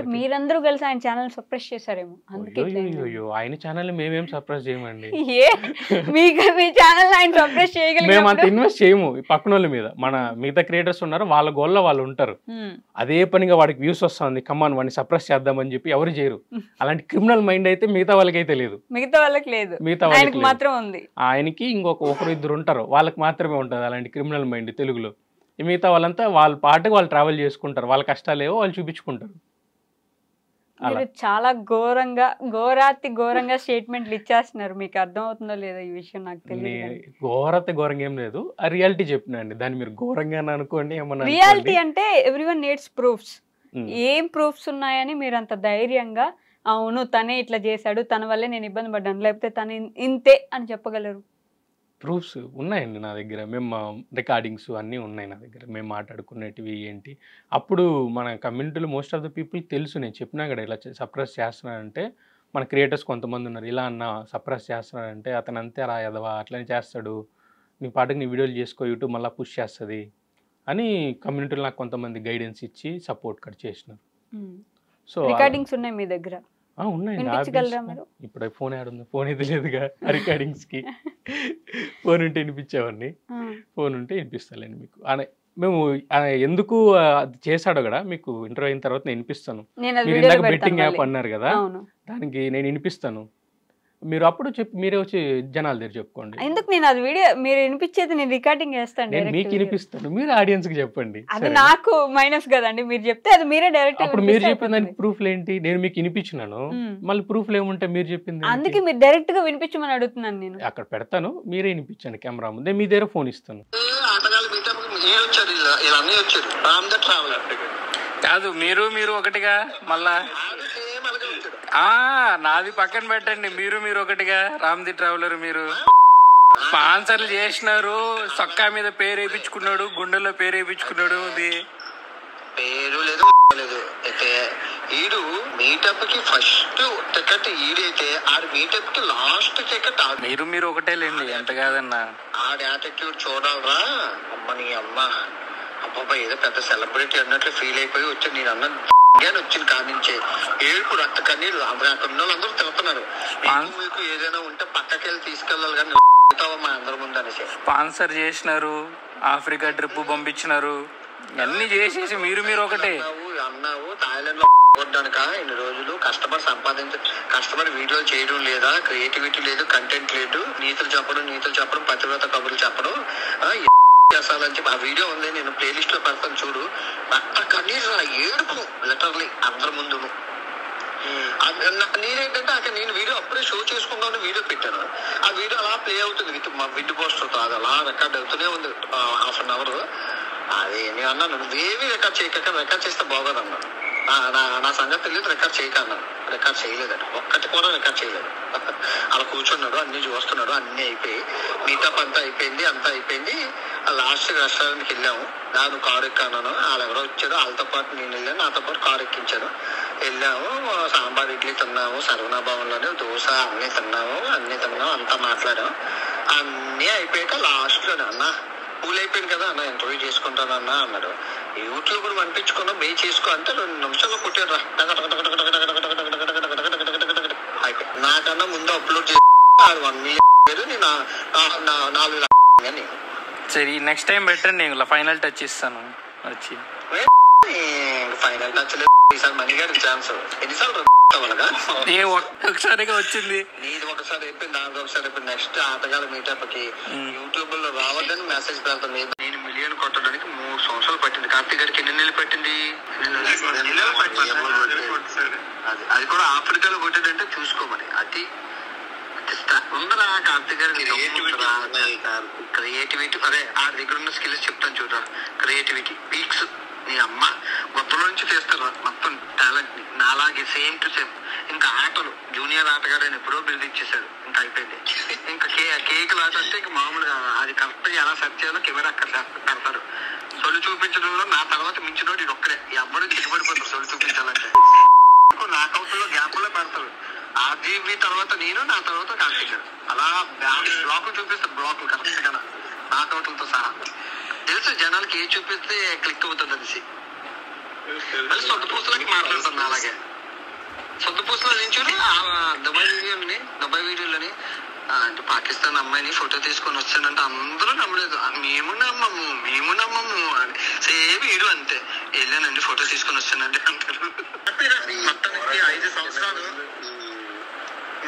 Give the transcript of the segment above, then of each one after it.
వాళ్ళకి. మీరందరూ కలిసి ఆయన ఛానల్ సప్రెస్ చేశారేమో, అందుకే అయ్యో ఆయన ఛానల్ మేమేం సప్రెస్ చేయమండి. మీ ఛానల్ ఆయన సప్రెస్ మేము చేయగలిగినప్పుడు అంత ఇన్వెస్ట్ చేయము ఈ పక్కన వాళ్ళ మీద. మన మిగతా క్రియేటర్స్ ఉన్నారు, వాళ్ళ గోల్లో వాళ్ళు ఉంటారు. అదే పనిగా వాడికి వ్యూస్ వస్తుంది, కమాన్ వాడిని సప్రెస్ చేద్దామని చెప్పి ఎవరు చేయరు. అలాంటి క్రిమినల్ మైండ్ అయితే మిగతా వాళ్ళకైతే లేదు. మిగతా వాళ్ళకి లేదు, మిగతా ఆయనకి వాళ్ళకి మాత్రం ఉంది. ఆయనకి ఒకరు ఇద్దరు ఉంటారు, వాళ్ళకి మాత్రమే ఉంటుంది అలాంటి క్రిమినల్ మైండ్ తెలుగులో. మిగతా వాళ్ళంతా వాళ్ళ పాటకు వాళ్ళు ట్రావెల్ చేసుకుంటారు, వాళ్ళ కష్టాలేవో వాళ్ళు చూపించుకుంటారు. మీరు చాలా ఘోరంగా స్టేట్మెంట్లు ఇచ్చేస్తున్నారు. మీకు అర్థం అవుతుందో లేదో ఈ విషయం నాకు తెలియదు. ఘోరంగా ఏం లేదు, ఆ రియాలిటీ చెప్పినా అండి. దాన్ని మీరు ఘోరంగా అనుకోండి ఏమన్నా. రియాలిటీ అంటే ఎవ్రీవన్ నీడ్స్ ప్రూఫ్స్. ఏం ప్రూఫ్స్ ఉన్నాయని మీరు అంత ధైర్యంగా అవును తనే ఇట్లా చేశాడు, తన వల్లే నేను ఇబ్బంది పడ్డాను, లేకపోతే తను ఇంతే అని చెప్పగలరు? ప్రూఫ్స్ ఉన్నాయండి నా దగ్గర. మేము రికార్డింగ్స్ అన్నీ ఉన్నాయి నా దగ్గర, మేము మాట్లాడుకునేటివి ఏంటి. అప్పుడు మన కమ్యూనిటీలో మోస్ట్ ఆఫ్ ద పీపుల్ తెలుసు, నేను చెప్పినా కదా ఇలా సప్రెస్ చేస్తున్నానంటే. మన క్రియేటర్స్ కొంతమంది ఉన్నారు, ఇలా అన్న సప్రెస్ చేస్తున్నాడంటే అతను అంతే రా ఎదవా, అట్లనే చేస్తాడు, నీ పాటకి నీ వీడియోలు చేసుకో, యూట్యూబ్ మళ్ళీ పుష్ చేస్తుంది అని కమ్యూనిటీలో నాకు కొంతమంది గైడెన్స్ ఇచ్చి సపోర్ట్ కట్ చేసినారు. సో రికార్డింగ్స్ ఉన్నాయి మీ దగ్గర? ఉన్నాయండి. ఇప్పుడు ఫోన్ ఆడుంది, ఫోన్ అయితే లేదుగా రికార్డింగ్స్ కి. ఫోన్ ఉంటే వినిపించేవాడిని, ఫోన్ ఉంటే వినిపిస్తాలేండి మీకు. మేము ఎందుకు అది చేశాడో కూడా మీకు ఇంటర్వ్యూ అయిన తర్వాత నేను వినిపిస్తాను. మీరు ఇందాక బెట్టింగ్ యాప్ అన్నారు కదా, దానికి నేను వినిపిస్తాను. మీరు అప్పుడు మీరే వచ్చి జనాల దగ్గర చెప్పుకోండి. ఎందుకు నేను అది వీడియో మీరు వినిపించేది నేను రికార్డింగ్ చేస్తాను, నేను మీకు వినిపిస్తాను, మీరు ఆడియన్స్ కి చెప్పండి. అది నాకు మైనస్ కదండి, మీరు చెప్తే అది మీరే డైరెక్ట్. అప్పుడు మీరు చెప్పిన దానికి ప్రూఫ్లు ఏంటి? నేను మీకు వినిపించినాను, మళ్ళీ ప్రూఫ్లు ఏముంటే మీరు చెప్పింది. అందుకే మీరు డైరెక్ట్ గా వినిపించమని అడుగుతున్నాను. నేను అక్కడ పెడతాను, మీరే వినిపించండి కెమెరా ముందే, మీ దగ్గర ఫోన్ ఇస్తాను. కాదు మీరు ఒకటిగా మళ్ళా నాది పక్కన పెట్టండి. మీరు ఒకటిగా రామ్ది ట్రావెలర్. మీరు స్పాన్సర్లు చేసినారు, సొక్కా మీద పేరు వేయించుకున్నాడు, గుండెల్లో పేరు వేయించుకున్నాడు. పేరు లేదు లేదు అయితే ఈడు మీటప్ కి ఫస్ట్ టికెట్ ఈడైతే ఆడు మీటప్ కి లాస్ట్ టికెట్ మీరు ఒకటే లేండి, ఎంత కాదన్నా. ఆడి యాటిట్యూడ్ చూడాలరా అమ్మని అమ్మ. అబ్బాబా ఏదో పెద్ద సెలబ్రిటీ అన్నట్లు ఫీల్ అయిపోయి వచ్చి నేను అన్న వచ్చిన కానించే ఏడుపు రక్త కన్నీళ్ళు. అక్కడ ఉన్న వాళ్ళందరూ తిరుగుతున్నారు, మీకు ఏదైనా ఉంటే పక్కకెళ్ళి తీసుకెళ్ళాలి కానీ మా అందరి ముందు అనేసి. స్పాన్సర్ చేసినారు, ఆఫ్రికా ట్రిప్ పంపించినారు, అన్ని చేసేసి మీరు ఒకటే అన్నావు. థాయిలాండ్ లో కొట్టడానిక ఇన్ని రోజులు కష్టపడి వీడియోలు చేయడం లేదా, క్రియేటివిటీ లేదు, కంటెంట్ లేదు, నీతులు చెప్పడం పతివ్రత కబుర్లు చెప్పడం చేస్తానని చెప్పి ఆ వీడియో ఉంది, నేను ప్లేలిస్ట్ లో పెడతాను చూడు. రక్త కనీసం ఏడుపు లిటర్లీ అందరి ముందు. నేనేంటంటే అక్కడ నేను వీడియో అప్పుడే షో చేసుకుందామని వీడియో పెట్టాను. ఆ వీడియో అలా ప్లే అవుతుంది విత్ పోస్టర్ తో, అది అలా రికార్డ్ అవుతూనే ఉంది హాఫ్ అన్ అవర్. అది నేను అన్నాను నువ్వేమీ రికార్డ్ చేస్తే బాగోదన్నా. నా సంగతి తెలియదు, రికార్డ్ చేయకన్నాను. రికార్డ్ చేయలేదండి, ఒక్కటి కూడా రికార్డ్ చేయలేదు. అలా కూర్చున్నాడు, అన్ని చూస్తున్నాడు, అన్ని అయిపోయి మీటప్ అంతా అయిపోయింది. లాస్ట్ రెస్టారెంట్కి వెళ్ళాము, నేను కారు ఎక్కాను, వాళ్ళు ఎవరో వచ్చారు, వాళ్ళతో పాటు నేను వెళ్ళాను, నాతో పాటు కారు ఎక్కించాను. వెళ్ళాము, సాంబార్ ఇడ్లీ తిన్నాము, సర్వనా భవన్లోనే దోశ అన్నీ తిన్నాము, అంతా మాట్లాడాము. అన్నీ అయిపోయాక లాస్ట్ లోనే అన్న పూల్ అయిపోయింది కదా అన్న, ఇంటర్వ్యూ చేసుకుంటానన్నా అన్నాడు. యూట్యూబ్ పంపించుకున్నా బే చేసుకో అంటే 2 నిమిషాల్లో కొట్టాడు. అయిపోయి నాకన్నా ముందు అప్లోడ్ చేసి 1 మిలియన్ నేను 4 లక్షలు. సరే నెక్స్ట్ టైం పెట్టండి, నేను ఫైనల్ టచ్ ఇస్తాను. వచ్చి ఫైనల్ టచ్ లేదు, ఈసారి మణిగారికి ఛాన్స్. ఎన్నిసార్లు ఒకసారిగా వచ్చింది, నీది ఒకసారి అయిపోయింది, నాది ఒకసారి అయిపోయింది. నెక్స్ట్ ఆటగాళ్ళ మీటప్ కి యూట్యూబ్ లో రావద్దని మెసేజ్ పెడతాను. నేను మిలియన్ కొట్టడానికి 3 సంవత్సరాలు పట్టింది. కార్తీక్ గారికి ఎన్ని నెలలు పట్టింది? అది కూడా ఆఫ్రికాలో కొట్టాడంటే చూసుకోమని. అది ఉందరా కార్తీక్ గారు క్రియేటివిటీ. అదే ఆ దగ్గర ఉన్న స్కిల్స్ చెప్తాను చూడరా. క్రియేటివిటీ పీక్స్ నీ అమ్మ మొత్తంలో నుంచి తీస్తారు మొత్తం టాలెంట్ ని. నాలాగే సేమ్ టు సేమ్. ఇంకా ఆటలు జూనియర్ ఆటగాడని ఎప్పుడో బిల్డ్ ఇచ్చేసాడు, ఇంకా అయిపోయింది. ఇంకా కేక్ లాట అంటే ఇంకా మామూలుగా అది కరెక్ట్ గా ఎలా సెర్చ్ చేయాలో కెమెరా అక్కడ పెడతారు. సొలి చూపించడంలో నా తర్వాత మించినోడు ఇది ఒక్కడే. ఈ అబ్బాయి దిగబడిపోతారు సొలి చూపించాలంటే. నాకౌట్ లో గ్యాప్ లో పెడతారు. ఆర్జీబీ తర్వాత నేను, నా తర్వాత కార్తీక్ గారు. అలా బ్లాక్లు చూపిస్తారు, బ్లాక్లు కరెక్ట్ గా నాకౌట్లతో సహా. తెలుసు జనాలకి ఏ చూపిస్తే క్లిక్ అవుతుంది అనేసి. మళ్ళీ సొంత పూసలకి మాట్లాడుతుంది అలాగే. సొంత పూసలో నుంచి దుబాయ్ వీడియోలని అంటే పాకిస్తాన్ అమ్మాయిని ఫోటో తీసుకొని వచ్చానంటే అందరూ నమ్మలేదు. మేము నమ్మము అని సేమ్ వీడియో అంతే. వెళ్ళానండి ఫోటో తీసుకొని వచ్చానండి అంటారు. మొత్తానికి 5 సంవత్సరాలు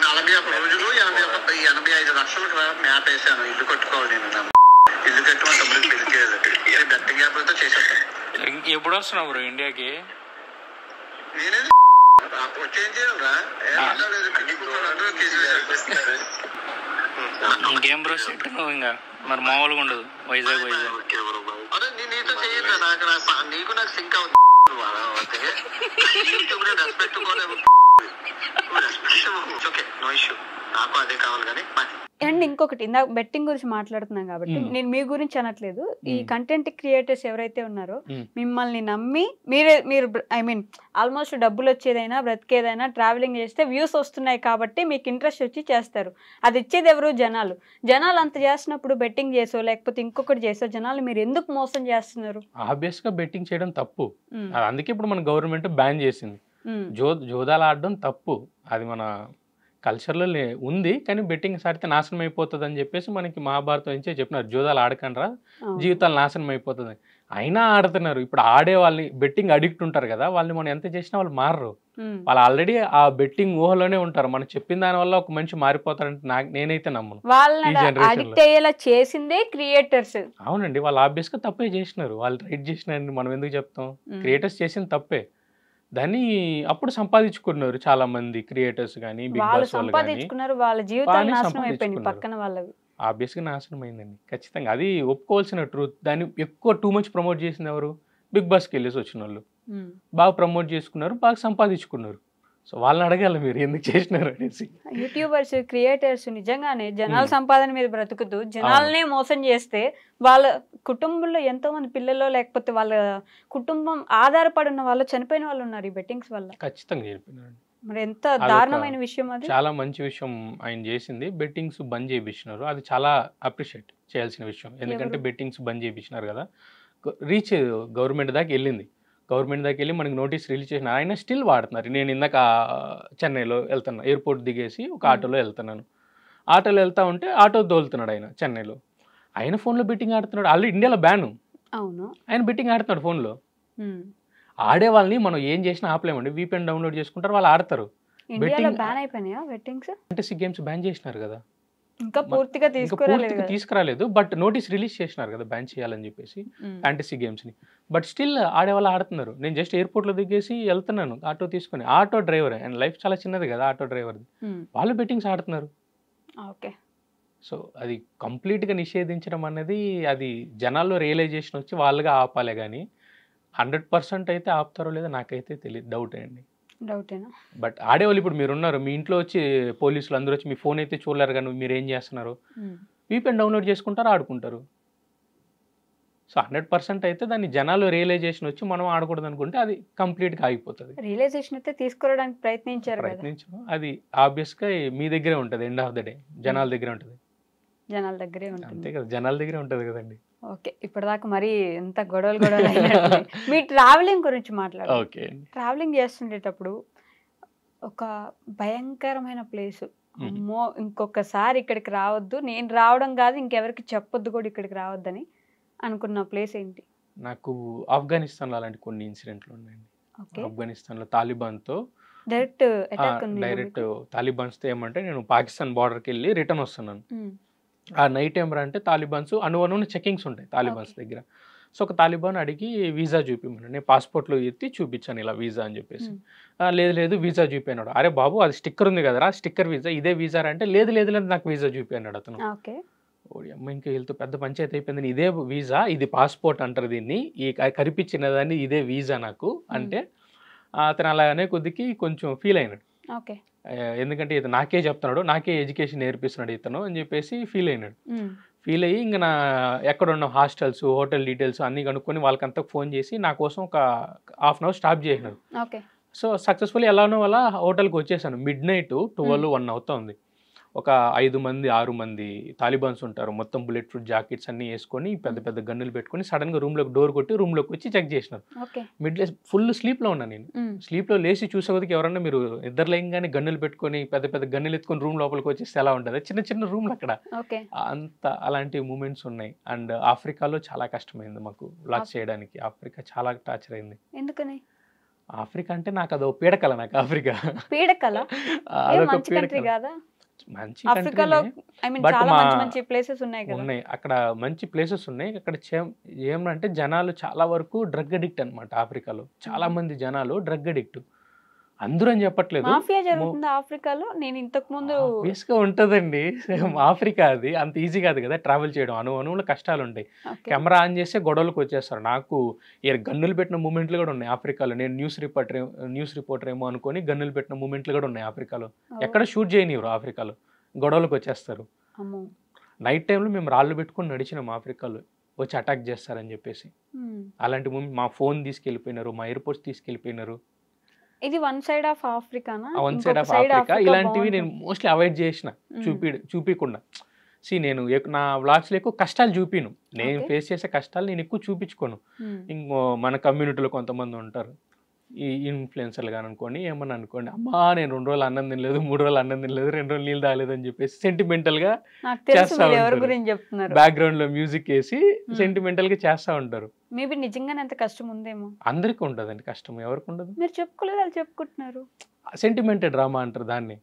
41 రోజులు 85 లక్షలకు మ్యాప్ వేసాను. ఇల్లు కట్టుకోవాలి నేను. ఇల్లు కట్టుకుని తమ్ముడికి పెళ్లి చేయాలి. గట్టి గ్యాప్లతో చేసేస్తాను. ఎప్పుడు వస్తున్నావు బ్రో ఇండియాకి? నేనే వచ్చేం చేయాలరా? ఇంకేం బ్రో సెట్ నువ్వు ఇంకా మరి మామూలుగా ఉండదు వైజాగ్. అదే నేను నీతో చేయను. నీకు నాకు సింక్ అవుతుంది. Respect okay, no issue. నాకు అదే కావాలి కానీ. అండ్ ఇంకొకటి, ఇందాక బెట్టింగ్ గురించి మాట్లాడుతున్నాం కాబట్టి నేను మీ గురించి అనట్లేదు. ఈ కంటెంట్ క్రియేటర్స్ ఎవరైతే ఉన్నారో మిమ్మల్ని నమ్మి మీరు ఐ మీన్ ఆల్మోస్ట్ డబ్బులు వచ్చేదైనా బ్రతికేదైనా ట్రావెలింగ్ చేస్తే వ్యూస్ వస్తున్నాయి కాబట్టి మీకు ఇంట్రెస్ట్ వచ్చి చేస్తారు. అది ఇచ్చేది ఎవరు? జనాలు అంత చేసినప్పుడు బెట్టింగ్ చేసో లేకపోతే ఇంకొకటి చేసో జనాలు మీరు ఎందుకు మోసం చేస్తున్నారు? ఆబ్వియస్ గా బెట్టింగ్ చేయడం తప్పు. అందుకే ఇప్పుడు మన గవర్నమెంట్ బ్యాన్ చేసింది. జోదాలు ఆడడం తప్పు. అది మన కల్చర్లో ఉంది. కానీ బెట్టింగ్ సాడితే నాశనం అయిపోతుంది అని చెప్పేసి మనకి మహాభారతం నుంచే చెప్పినారు, జోదాలు ఆడకండ్రా జీవితాలు నాశనం అయిపోతుంది. అయినా ఆడుతున్నారు. ఇప్పుడు ఆడే వాళ్ళని బెట్టింగ్ అడిక్ట్ ఉంటారు కదా, వాళ్ళని మనం ఎంత చేసినా వాళ్ళు మారరు. వాళ్ళు ఆల్రెడీ ఆ బెట్టింగ్ ఊహలోనే ఉంటారు. మనం చెప్పిన దాని వల్ల ఒక మనిషి మారిపోతారంటే నేనైతే నమ్మను. చేసిందే క్రియేటర్స్. అవునండి, వాళ్ళు ఆబ్వియస్ గా తప్పే చేసినారు. వాళ్ళు రైట్ చేసినారని మనం ఎందుకు చెప్తాం? క్రియేటర్స్ చేసింది తప్పే. దాన్ని అప్పుడు సంపాదించుకున్నారు చాలా మంది క్రియేటర్స్ కానీ బిగ్ బాస్ సంపాదించుకున్నారు. వాళ్ళ జీవితాలు నాశనం అయిపోయింది పక్కన వాళ్ళవి. ఆబ్వియస్ గా నాశనం అయిందండి ఖచ్చితంగా. అది ఒప్పుకోవాల్సిన ట్రూత్. దాన్ని ఎక్కువ టూ మచ్ ప్రమోట్ చేసింది ఎవరు? బిగ్ బాస్కి వెళ్ళేసి వచ్చిన వాళ్ళు. బాగా ప్రమోట్ చేసుకున్నారు, బాగా సంపాదించుకున్నారు. సో వాళ్ళని అడగాలి మీరు ఎందుకు చేసినారు అనేసి. యూట్యూబర్స్ క్రియేటర్స్ నిజంగానే జనాల సంపాదన మీద బ్రతుకుతూ జనాలనే మోసం చేస్తే వాళ్ళ కుటుంబంలో ఎంతో మంది పిల్లలు లేకపోతే వాళ్ళ కుటుంబం ఆధారపడి ఉన్న వాళ్ళు చనిపోయిన వాళ్ళు ఉన్నారు ఈ బెట్టింగ్స్ వల్ల. ఖచ్చితంగా చనిపోయినారు. మరి ఎంత దారుణమైన విషయం అది. చాలా మంచి విషయం ఆయన చేసింది. బెట్టింగ్స్ బంద్ చేయించినారు. అది చాలా అప్రిషియేట్ చేయాల్సిన విషయం. ఎందుకంటే బెట్టింగ్స్ బంద్ చేయించినారు కదా, రీచ్ గవర్నమెంట్ దాకా వెళ్ళింది. గవర్నమెంట్ దగ్గరికి వెళ్ళి మనకి నోటీస్ రిలీజ్ చేసిన ఆయన స్టిల్ వాడుతున్నారు. నేను ఇందాక చెన్నైలో వెళ్తున్నా, ఎయిర్పోర్ట్ దిగేసి ఒక ఆటోలో వెళ్తున్నాను. ఆటోలో వెళ్తా ఉంటే ఆటో దోలుతున్నాడు ఆయన చెన్నైలో. ఆయన ఫోన్లో బెట్టింగ్ ఆడుతున్నాడు. ఆల్రెడీ ఇండియాలో బ్యాన్. అవును, ఆయన బెట్టింగ్ ఆడుతున్నాడు ఫోన్లో. ఆడే వాళ్ళని మనం ఏం చేసినా ఆపలేమండి. వీపెన్ డౌన్లోడ్ చేసుకుంటారు, వాళ్ళు ఆడతారు. ఫ్యాంటసీ గేమ్స్ బ్యాన్ చేసినారు కదా, ఇంకా పూర్తిగా తీసుకురాలేదు. బట్ నోటీస్ రిలీజ్ చేసినారు కదా బ్యాన్ చేయాలని చెప్పేసి ఫ్యాంటసీ గేమ్స్ ని. బట్ స్టిల్ ఆడేవాళ్ళు ఆడుతున్నారు. నేను జస్ట్ ఎయిర్పోర్ట్ లో దిగేసి వెళ్తున్నాను ఆటో తీసుకొని. ఆటో డ్రైవర్ అండ్ లైఫ్ చాలా చిన్నది కదా ఆటో డ్రైవర్ది. వాళ్ళు బెట్టింగ్స్ ఆడుతున్నారు. సో అది కంప్లీట్ గా నిషేధించడం అనేది అది జనాల్లో రియలైజేషన్ వచ్చి వాళ్ళుగా ఆపాలే కానీ 100% అయితే ఆపుతారో లేదో నాకైతే తెలియదు. డౌటే అండి. బట్ ఆడేవాళ్ళు ఇప్పుడు మీరు ఉన్నారు, మీ ఇంట్లో వచ్చి పోలీసులు అందరూ వచ్చి మీ ఫోన్ అయితే చూడలేరు కానీ మీరు ఏం చేస్తున్నారు? వీపెన్ డౌన్లోడ్ చేసుకుంటారు, ఆడుకుంటారు. సో 100% అయితే దాన్ని జనాలు రియలైజేషన్ వచ్చి మనం ఆడకూడదు అనుకుంటే అది కంప్లీట్గా ఆగిపోతుంది. రియలైజేషన్ అయితే తీసుకోవడానికి ప్రయత్నించారు. అది ఆబ్వియస్గా మీ దగ్గరే ఉంటుంది. ఎండ్ ఆఫ్ ద డే జనాల దగ్గరే ఉంటుంది. జనాల దగ్గరే ఉంటుంది. అంతే కదా, జనాల దగ్గరే ఉంటుంది కదండి. ఓకే, ఇప్పటిదాకా మరి ఎంత గొడవలు మీ ట్రావెలింగ్ గురించి మాట్లాడారు. ఓకే, ట్రావెలింగ్ చేస్తుండేటప్పుడు ఒక భయంకరమైన ప్లేస్, అమ్మో ఇంకొకసారి ఇక్కడికి రావద్దు, నేను రావడం కాదు ఇంకెవరికి చెప్పొద్దు కూడా ఇక్కడికి రావద్దని అనుకున్న ప్లేస్ ఏంటి? నాకు ఆఫ్ఘనిస్తాన్లో అలాంటి కొన్ని ఇన్సిడెంట్లు ఉన్నాయండి. ఆఫ్ఘనిస్తాన్లో తాలిబాన్తో డైరెక్ట్ తాలిబాన్స్తో ఏమంటే నేను పాకిస్తాన్ బార్డర్కి వెళ్ళి రిటర్న్ వస్తున్నాను. ఆ నైట్ టైం అంటే తాలిబాన్స్ అనువనున్న చెకింగ్స్ ఉంటాయి తాలిబాన్స్ దగ్గర. సో ఒక తాలిబాన్ అడిగి వీసా చూపిమన్నాడు. నేను పాస్పోర్ట్లో ఎత్తి చూపించాను ఇలా వీసా అని చెప్పేసి. లేదు వీసా చూపినాడు. అరే బాబు అది స్టిక్కర్ ఉంది కదరా, స్టిక్కర్ వీసా ఇదే వీసా అంటే లేదు నాకు వీసా చూపినాడు అతను. అమ్మ ఇంకా వీళ్ళతో పెద్ద పంచాయతీ అయిపోయింది. ఇదే వీసా, ఇది పాస్పోర్ట్ అంటారు దీన్ని, ఈ కనిపించిన దాన్ని ఇదే వీసా నాకు అంటే అతను అలానే కొద్దికి కొంచెం ఫీల్ అయినాడు. ఎందుకంటే ఇతను నాకే చెప్తున్నాడు, నాకే ఎడ్యుకేషన్ నేర్పిస్తున్నాడు ఇతను అని చెప్పేసి ఫీల్ అయినాడు. ఫీల్ అయ్యి ఇంకా నా ఎక్కడున్న హాస్టల్స్ హోటల్ డీటెయిల్స్ అన్నీ కనుక్కొని వాళ్ళకంతా ఫోన్ చేసి నా కోసం ఒక హాఫ్ అన్ అవర్ స్టాప్ చేసినాడు. సో సక్సెస్ఫుల్లీ ఎలానో అలా హోటల్కి వచ్చేసాను. మిడ్ నైట్ 12-1 అవుతుంది. ఒక 5 మంది 6 మంది తాలిబాన్స్ ఉంటారు, మొత్తం బుల్లెట్ ప్రూఫ్ జాకెట్స్ అన్ని వేసుకొని పెద్ద పెద్ద గన్నులు పెట్టుకొని సడన్ గా రూమ్లోకి డోర్ కొట్టి రూమ్లోకి వచ్చి చెక్ చేసినారు. మిడ్ ఫుల్ స్లీప్లో ఉన్నా నేను. స్లీప్లో లేచి చూసేవరకు ఎవరన్నా మీరు ఇద్దరు లేయంగానే గన్నులు పెట్టుకొని పెద్ద పెద్ద గన్నులు ఎత్తుకొని రూమ్ లోపలికి వచ్చేస్తే ఎలా ఉంటుంది, చిన్న చిన్న రూమ్లు అక్కడ అంత అలాంటి మూమెంట్స్ ఉన్నాయి. అండ్ ఆఫ్రికాలో చాలా కష్టమైంది మాకు వ్లాగ్స్ చేయడానికి. ఆఫ్రికా చాలా టార్చర్ అయింది. ఎందుకని? ఆఫ్రికా అంటే నాకు అదో పీడకల. నాకు ఆఫ్రికా పీడకల అదొక పీడకల. మంచి ఉన్నాయి అక్కడ, మంచి ప్లేసెస్ ఉన్నాయి అక్కడ. ఏమంటే జనాలు చాలా వరకు డ్రగ్ అడిక్ట్ అనమాట. ఆఫ్రికాలో చాలా మంది జనాలు డ్రగ్ అడిక్ట్. అందరూ అని చెప్పట్లేదు, ఆఫ్రికాలో. నేను ఇంతకు ముందు బేస్గా ఉంటదండి ఆఫ్రికా. అది అంత ఈజీ కాదు కదా ట్రావెల్ చేయడం. అనువుల కష్టాలు ఉంటాయి. కెమెరా ఆన్ చేస్తే గొడవలకు వచ్చేస్తారు. నాకు గన్నులు పెట్టిన మూమెంట్లు కూడా ఉన్నాయి ఆఫ్రికాలో. నేను న్యూస్ రిపోర్టర్ ఏమో అనుకొని గన్నులు పెట్టిన మూమెంట్లు కూడా ఉన్నాయి ఆఫ్రికాలో. ఎక్కడ షూట్ చేయనివ్వరు ఆఫ్రికాలో, గొడవలకు వచ్చేస్తారు. నైట్ టైంలో మేము రాళ్ళు పెట్టుకొని నడిచినాం ఆఫ్రికాలో, వచ్చి అటాక్ చేస్తారని చెప్పేసి. అలాంటి మూమెంట్. మా ఫోన్ తీసుకెళ్ళిపోయినారు, మా ఎయిర్పోర్ట్స్ తీసుకెళ్ళిపోయినారు. ఇది వన్ సైడ్ ఆఫ్ ఆఫ్రికానా? One side of Africa. ఇలాంటివి నేను మోస్ట్లీ అవాయిడ్ చేసిన, చూపించకుండా. నేను నా వ్లాగ్స్లో ఎక్కువ కష్టాలు చూపిను. నేను ఫేస్ చేసే కష్టాలు నేను ఎక్కువ చూపించుకోను. ఇంకో మన కమ్యూనిటీలో కొంతమంది ఉంటారు ఈ ఇన్ఫ్లుయెన్సర్లు కానీ అనుకోండి, ఏమన్నా అనుకోండి, అమ్మా నేను 2 రోజులు అన్నం తినలేదు, 3 రోజులు అన్నం తినలేదు, 2 రోజులు నీళ్ళు తాగలేదు అని చెప్పేసి సెంటిమెంటల్ గా చేస్తా ఉంటారు. బ్యాక్గ్రౌండ్ లో మ్యూజిక్ వేసి సెంటిమెంటల్ గా చేస్తా ఉంటారు. మేబీ నిజంగానే అంత కష్టం ఉందేమో. అందరికీ ఉంటదండి కష్టం, ఎవరికి ఉండదు. మీరు చెప్పుకోలేదు, వాళ్ళు చెప్పుకుంటున్నారు. సెంటిమెంటెడ్ డ్రామా అంటారు దాన్ని.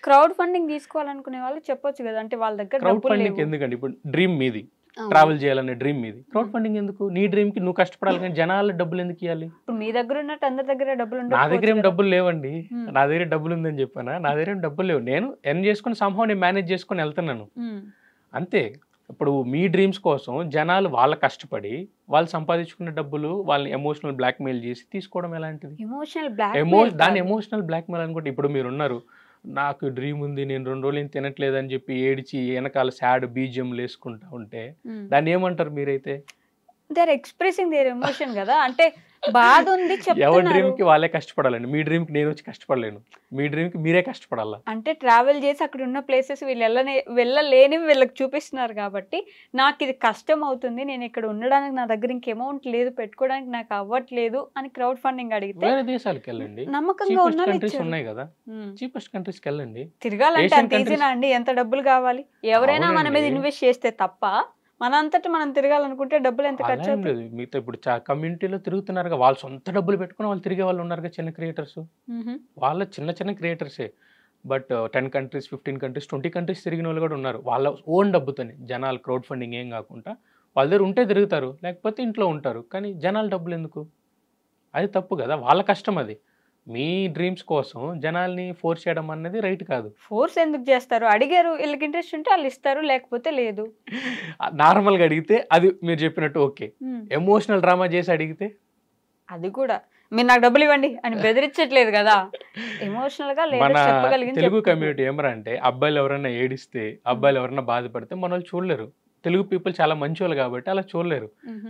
క్రౌడ్ ఫండింగ్ తీసుకోవాలనుకునే వాళ్ళు చెప్పొచ్చు కదా, అంటే వాళ్ళ దగ్గర క్రౌడ్ ఫండింగ్ ఎందుకండి? ఇప్పుడు డ్రీమ్ మీది, ట్రావెల్ చేయాలనే డ్రీమ్ మీది, క్రౌడ్ ఫండింగ్ ఎందుకు? నీ డ్రీమ్ కి నువ్వు కష్టపడాలి, కానీ జనాలు డబ్బులు ఎందుకు ఇవ్వాలి? ఇప్పుడు మీ దగ్గర ఉన్నట్టు అందరి దగ్గర డబ్బులు ఉండవు. నా దగ్గర ఏం డబ్బులు లేవండి. నా దగ్గర డబ్బులు ఉందని చెప్పానా? నా దగ్గర ఏం డబ్బులు లేవు. నేను ఎర్న్ చేసుకుని సంహౌ నేను మేనేజ్ చేసుకుని వెళ్తున్నాను అంతే. ఇప్పుడు మీ డ్రీమ్స్ కోసం జనాలు వాళ్ళ కష్టపడి వాళ్ళు సంపాదించుకున్న డబ్బులు వాళ్ళని ఎమోషనల్ బ్లాక్మెయిల్ చేసి తీసుకోవడం ఎలాంటిది? దాన్ని ఎమోషనల్ బ్లాక్మెయిల్ అనుకుంటే. ఇప్పుడు మీరు ఉన్నారు, నాకు డ్రీమ్ ఉంది, నేను 2 రోజులు ఏం తినట్లేదు అని చెప్పి ఏడిచి వెనకాల సాడ్ బీజియం వేసుకుంటా ఉంటే దాన్ని ఏమంటారు మీరైతే? They are expressing their emotion కదా. అంటే బాధ ఉంది చెప్తున్నారు. ఎవరి డ్రీమ్ కి వాళ్ళే కష్టపడాలండి. మీ డ్రీమ్ కి నేను వచ్చి కష్టపడలేను, మీ డ్రీమ్ కి మీరే కష్టపడాలా. అంటే ట్రావెల్ చేసి అక్కడ ఉన్న ప్లేసెస్ వెళ్ళలేని వీళ్ళకి చూపిస్తున్నారు కాబట్టి నాకు ఇది కష్టం అవుతుంది, నేను ఇక్కడ ఉండడానికి నా దగ్గర ఇంక అమౌంట్ లేదు, పెట్టుకోవడానికి నాకు అవ్వట్లేదు అని క్రౌడ్ ఫండింగ్ అడిగితే వేరే దేశాలకు వెళ్ళండి, నమ్మకంగా ఉన్నాయి కదా, చీపెస్ట్ కంట్రీస్కి వెళ్ళండి. తిరగాలంటే అంత ఈజీనా అండి? ఎంత డబ్బులు కావాలి? ఎవరైనా మన మీద ఇన్వెస్ట్ చేస్తే తప్ప మనంతట మనం తిరగాలనుకుంటే డబ్బులు ఎంత ఖర్చు అవుతుంది? మీతో ఇప్పుడు కమ్యూనిటీలో తిరుగుతున్నారు, వాళ్ళు సొంత డబ్బులు పెట్టుకుని వాళ్ళు తిరిగే వాళ్ళు ఉన్నారు, చిన్న క్రియేటర్స్. వాళ్ళ చిన్న క్రియేటర్సే, బట్ 10 కంట్రీస్ 15 కంట్రీస్ 20 కంట్రీస్ తిరిగిన వాళ్ళు కూడా ఉన్నారు. వాళ్ళ ఓన్ డబ్బుతోనే, జనాలు క్రౌడ్ ఫండింగ్ ఏం కాకుండా వాళ్ళ దగ్గర ఉంటే తిరుగుతారు, లేకపోతే ఇంట్లో ఉంటారు. కానీ జనాల డబ్బులు ఎందుకు? అది తప్పు కదా, వాళ్ళ కష్టం అది. మీ డ్రీమ్స్ కోసం జనాల్ని ఫోర్స్ చేయడం అన్నది రైట్ కాదు. ఫోర్స్ ఎందుకు చేస్తారు? అడిగారు, వీళ్ళకి ఇంట్రెస్ట్ ఉంటే వాళ్ళు ఇస్తారు, లేకపోతే లేదు. నార్మల్గా అడిగితే అది మీరు చెప్పినట్టు ఓకే. ఎమోషనల్ డ్రామా చేసి అడిగితే అది కూడా మీరు నాకు డబ్బులు ఇవ్వండి అని బెదిరించట్లేదు కదా. ఎమోషనల్ గా మన తెలుగు కమ్యూనిటీ ఏమరా అంటే, అబ్బాయిలు ఎవరైనా ఏడిస్తే, అబ్బాయిలు ఎవరైనా బాధపడితే మన వాళ్ళు చూడలేరు. తెలుగు పీపుల్ చాలా మంచి వాళ్ళు కాబట్టి అలా చూడలేరు.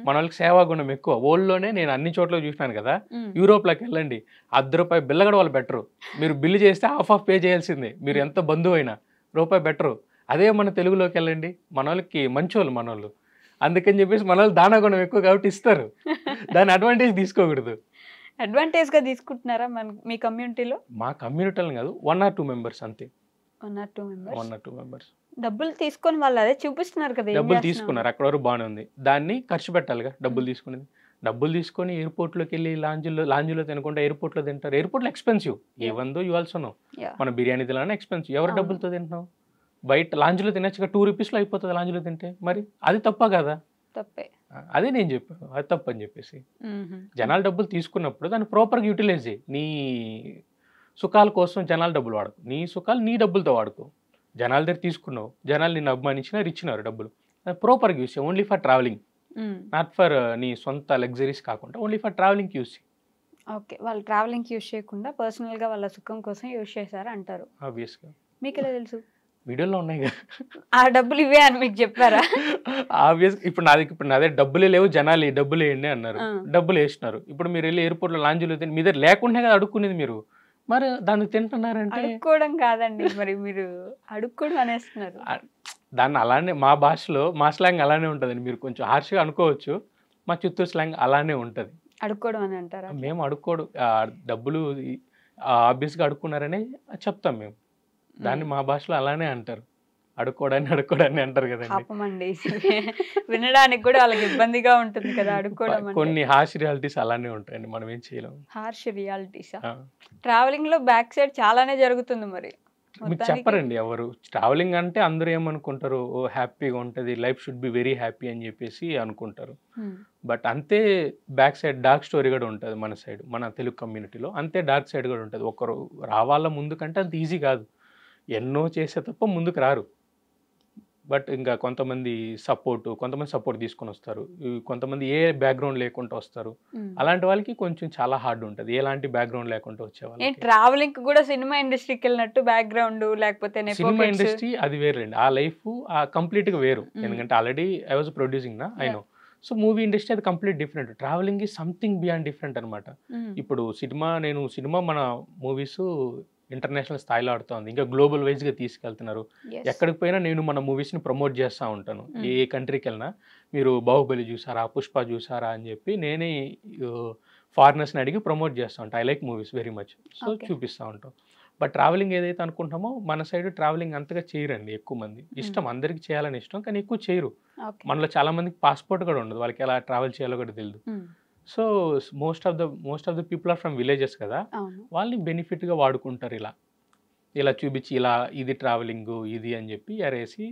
మన వాళ్ళకి సేవా గుణం ఎక్కువ. ఓల్డ్లోనే నేను అన్ని చోట్ల చూసినాను కదా, యూరోప్లోకి వెళ్ళండి, ₹10 బిల్ల కూడా వాళ్ళు బెటరు. మీరు బిల్లు చేస్తే హాఫ్ పే చేయాల్సిందే, మీరు ఎంత బంధువు అయినా ₹1 బెటరు. అదే మన తెలుగులోకి వెళ్ళండి, మన వాళ్ళకి మంచి వాళ్ళు మన వాళ్ళు. అందుకని చెప్పేసి మన వాళ్ళు దానా గుణం ఎక్కువ కాబట్టి ఇస్తారు. దాని అడ్వాంటేజ్ తీసుకోకూడదు. అడ్వాంటేజ్ గా తీసుకుంటున్నారా మీ కమ్యూనిటీలో? మా కమ్యూనిటీలో కాదు, 1 or 2 మెంబర్స్ అంతే. 1 or 2 మెంబర్స్ డబ్బులు తీసుకొని వాళ్ళు అదే చూపిస్తున్నారు కదా. డబ్బులు తీసుకున్నారు, అక్కడ వరకు బాగానే ఉంది. దాన్ని ఖర్చు పెట్టాలిగా. డబ్బులు తీసుకునేది, డబ్బులు తీసుకొని ఎయిర్పోర్ట్లోకి వెళ్ళి లాంజ్లో తినకుండా ఎయిర్పోర్ట్లో తింటారు. ఎయిర్పోర్ట్లో ఎక్స్పెన్సివ్, ఏవందో యూ ఆల్సో నో. మన బిర్యానీ తినాలని ఎక్స్పెన్సివ్. ఎవరి డబ్బులతో తింటున్నావు? బయట లాంజ్లో తినచ్చుగా, ₹2 అయిపోతుంది లాంజ్లో తింటే. మరి అది తప్ప కదా? తప్పే. అదే నేను చెప్పాను, అది తప్పు అని చెప్పేసి. జనాల డబ్బులు తీసుకున్నప్పుడు దాన్ని ప్రాపర్గా యూటిలైజ్ చేయి. నీ సుఖాల కోసం జనాల డబ్బులు వాడుకో, నీ సుఖాలు నీ డబ్బులతో వాడుకో. జనాల దగ్గర తీసుకున్నావు, జనాలు నిన్ను అభిమానించినారు, ఇచ్చినారు డబ్బులు, ప్రాపర్గా యూస్ చేయి. Only for travelling, not for నీ సొంత లగ్జరీస్ కాకుండా ఓన్లీ ఫర్ ట్రావెలింగ్ యూస్ చేయి. ఓకే, వాళ్ళు ట్రావెలింగ్ యూస్ చేయకుండా పర్సనల్గా వాళ్ళ సుఖం కోసం యూస్ చేశారు అంటారు. ఆబ్వియస్గా. మీకు ఎలా తెలుసు? వీడియోలో ఉన్నాయి కదా. ఆ డబ్బులు ఇవే అని మీకు చెప్పారా? ఆబ్వియస్గా. ఇప్పుడు నాదే డబ్బులే లేవు, జనాలు డబ్బులు వేయండి అన్నారు, డబ్బులు వేసినారు. ఇప్పుడు మీరు వెళ్ళి ఎయిర్పోర్ట్లో లాంజ్లో మీ దగ్గర లేకుండా కదా అడుక్కునేది. మీరు మరి దానికి తింటున్నారంటే అడుక్కోవడం కాదండి, మరి మీరు అడుక్కోవడం అనేస్తున్నారు. దాన్ని అలానే మా భాషలో మా స్లాంగ్ అలానే ఉంటుందండి. మీరు కొంచెం హార్ష్గా అనుకోవచ్చు, మా చిత్తూరు స్లాంగ్ అలానే ఉంటుంది. అడుక్కోవడం అని అంటారా? మేము అడుక్కోడు, డబ్బులు ఆబ్వియస్గా అడుక్కున్నారని చెప్తాం మేము. దాన్ని మా భాషలో అలానే అంటారు, అడుక్కోవడాన్ని అంటారు కదండి. పాపమండి, వినడానికి కూడా వాళ్ళకి ఇబ్బందిగా ఉంటుంది కదా అడుక్కోవడం. కొన్ని హార్ష్ రియాలిటీస్ అలానే ఉంటాయండి, మనం ఏం చేయలేము. హార్ష్ రియాలిటీస్ ట్రావెలింగ్ లో బ్యాక్ సైడ్ చాలానే జరుగుతుంది. మరి మీకు చెప్పరండి ఎవరు. ట్రావెలింగ్ అంటే అందరూ ఏమనుకుంటారు, ఓ హ్యాపీగా ఉంటుంది, life should be very happy అని చెప్పేసి అనుకుంటారు. బట్ అంతే బ్యాక్ సైడ్ డార్క్ స్టోరీ కూడా ఉంటుంది మన సైడ్, మన తెలుగు కమ్యూనిటీలో అంతే డార్క్ సైడ్ కూడా ఉంటుంది. ఒకరు రావాల ముందు కంటే అంత ఈజీ కాదు, ఎన్నో చేసే తప్ప ముందుకు రారు. బట్ ఇంకా కొంతమంది సపోర్ట్ తీసుకొని వస్తారు, కొంతమంది ఏ బ్యాక్గ్రౌండ్ లేకుండా వస్తారు. అలాంటి వాళ్ళకి కొంచెం చాలా హార్డ్ ఉంటుంది, ఎలాంటి బ్యాక్గ్రౌండ్ లేకుండా వచ్చేవాళ్ళు. ట్రావెలింగ్ కూడా సినిమా ఇండస్ట్రీకి వెళ్ళినట్టు బ్యాక్గ్రౌండ్ లేకపోతే సినిమా ఇండస్ట్రీ అది వేరండి, ఆ లైఫ్ కంప్లీట్ గా వేరు. ఎందుకంటే already I was producing I know. So movie industry అది కంప్లీట్ డిఫరెంట్, ట్రావెలింగ్ ఈ సంథింగ్ బియాండ్ డిఫరెంట్ అనమాట. ఇప్పుడు సినిమా మన మూవీస్ ఇంటర్నేషనల్ స్థాయిలో ఆడుతుంది, ఇంకా గ్లోబల్ వైజ్గా తీసుకెళ్తున్నారు. ఎక్కడికి పోయినా నేను మన మూవీస్ని ప్రమోట్ చేస్తూ ఉంటాను. ఏ కంట్రీకి వెళ్ళినా మీరు బాహుబలి చూసారా, పుష్ప చూసారా అని చెప్పి నేనే ఫారినర్స్ని అడిగి ప్రమోట్ చేస్తూ ఉంటాను. I like movies very much, so చూపిస్తూ ఉంటాం. బట్ ట్రావెలింగ్ ఏదైతే అనుకుంటామో మన సైడ్ ట్రావెలింగ్ అంతగా చేయరండి. ఎక్కువ మంది ఇష్టం, అందరికి చేయాలని ఇష్టం, కానీ ఎక్కువ చేయరు. మనలో చాలా మందికి పాస్పోర్ట్ కూడా ఉండదు, వాళ్ళకి ఎలా ట్రావెల్ చేయాలో కూడా తెలియదు. So most of the people are from villages కదా, వాళ్ళని బెనిఫిట్గా వాడుకుంటారు. ఇలా చూపించి ఇలా ఇది ట్రావెలింగ్ ఇది అని చెప్పి అరేసి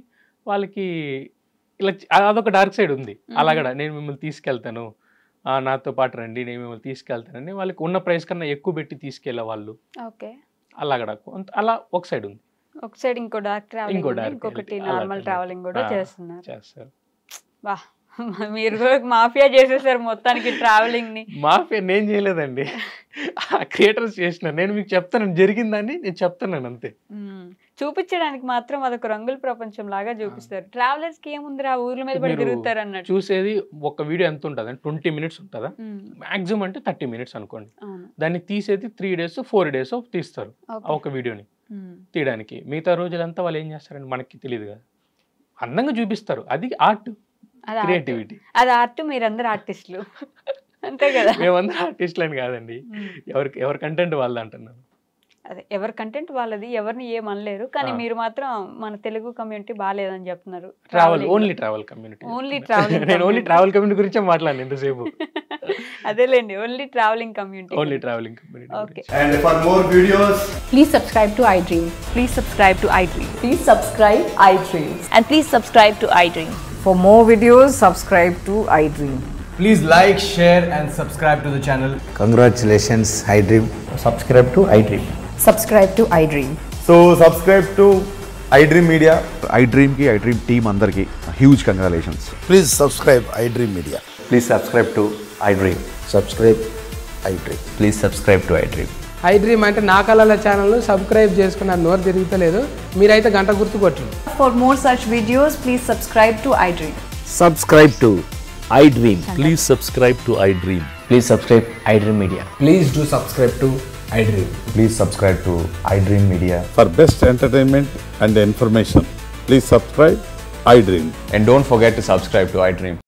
వాళ్ళకి ఇలా అదొక డార్క్ సైడ్ ఉంది. అలాగడా నేను మిమ్మల్ని తీసుకెళ్తాను, నాతో పాటు రండి, నేను మిమ్మల్ని తీసుకెళ్తానని వాళ్ళకి ఉన్న ప్రైస్ కన్నా ఎక్కువ పెట్టి తీసుకెళ్ళే వాళ్ళు. అలాగడా అలా ఒక సైడ్ ఉంది. ఒక సైడ్ ఇంకో డార్క్ ట్రావెలింగ్, ఇంకొకటి నార్మల్ ట్రావెలింగ్ కూడా చేస్తారు. వాహ్, మీరు కూడా మాఫియా చేసేసారు మొత్తానికి ట్రావెలింగ్ ని. మాఫియా నేను చేయలేదండి, క్రియేటర్స్ చేసిన. నేను మీకు చెప్తాను జరిగిందని, నేను చెప్తాను అంతే. చూపించడానికి మాత్రం అదొక రంగుల ప్రపంచం లాగా చూపిస్తారు. ట్రావెలర్స్ కి ఏముంది, ఆ ఊర్ల మీద పడి తిరుగుతారు అన్నట్టు. చూసేది ఒక వీడియో ఎంత ఉంటుంది అంటే 20 minutes ఉంటుందా, మాక్సిమం అంటే 30 minutes అనుకోండి. దాన్ని తీసేది 3 days 4 days తీస్తారు ఒక వీడియోని తీయడానికి. మిగతా రోజులంతా వాళ్ళు ఏం చేస్తారండి మనకి తెలియదు కదా, అందంగా చూపిస్తారు. అది ఆర్ట్, క్రియేటివిటీ. అది ఆర్ట్, మీరందరూ ఆర్టిస్టులు అంతే కదా. మేమందరూ ఆర్టిస్టులు అని కాదండి, ఎవరి కంటెంట్ వాళ్ళది అంటున్నాను. అదే ఎవరి కంటెంట్ వాళ్ళది, ఎవరిని ఏమనలేరు. కానీ మీరు మాత్రం మన తెలుగు కమ్యూనిటీ బాగాలేదని చెప్తున్నారు. ఓన్లీ ట్రావెల్ కమ్యూనిటీ గురించి మాట్లాడాను ఎంతసేపు. అదేలేండి, only travelling community. Okay. And for more videos, please subscribe to iDream. Please subscribe to iDream. Please subscribe iDream. And please subscribe to iDream. For more videos, subscribe to iDream. please like, share and subscribe to the channel. Congratulations, iDream. Subscribe to iDream. Subscribe to iDream. So subscribe to iDream Media. iDream ki iDream team andarki huge congratulations. Please subscribe iDream Media. Please subscribe to iDream. Subscribe iDream. Please subscribe to iDream. iDream అంటే నా కళల channel subscribe చేసుకున్న నోరు తిరుగుతలేదు, మీరైతే గంట గుర్తు కొట్టండి. For more such videos, please subscribe to iDream. Subscribe to iDream. Please subscribe to iDream. Please subscribe iDream Media. Please do subscribe to iDream. Please subscribe to iDream Media. For best entertainment and information, please subscribe iDream. And don't forget to subscribe to iDream.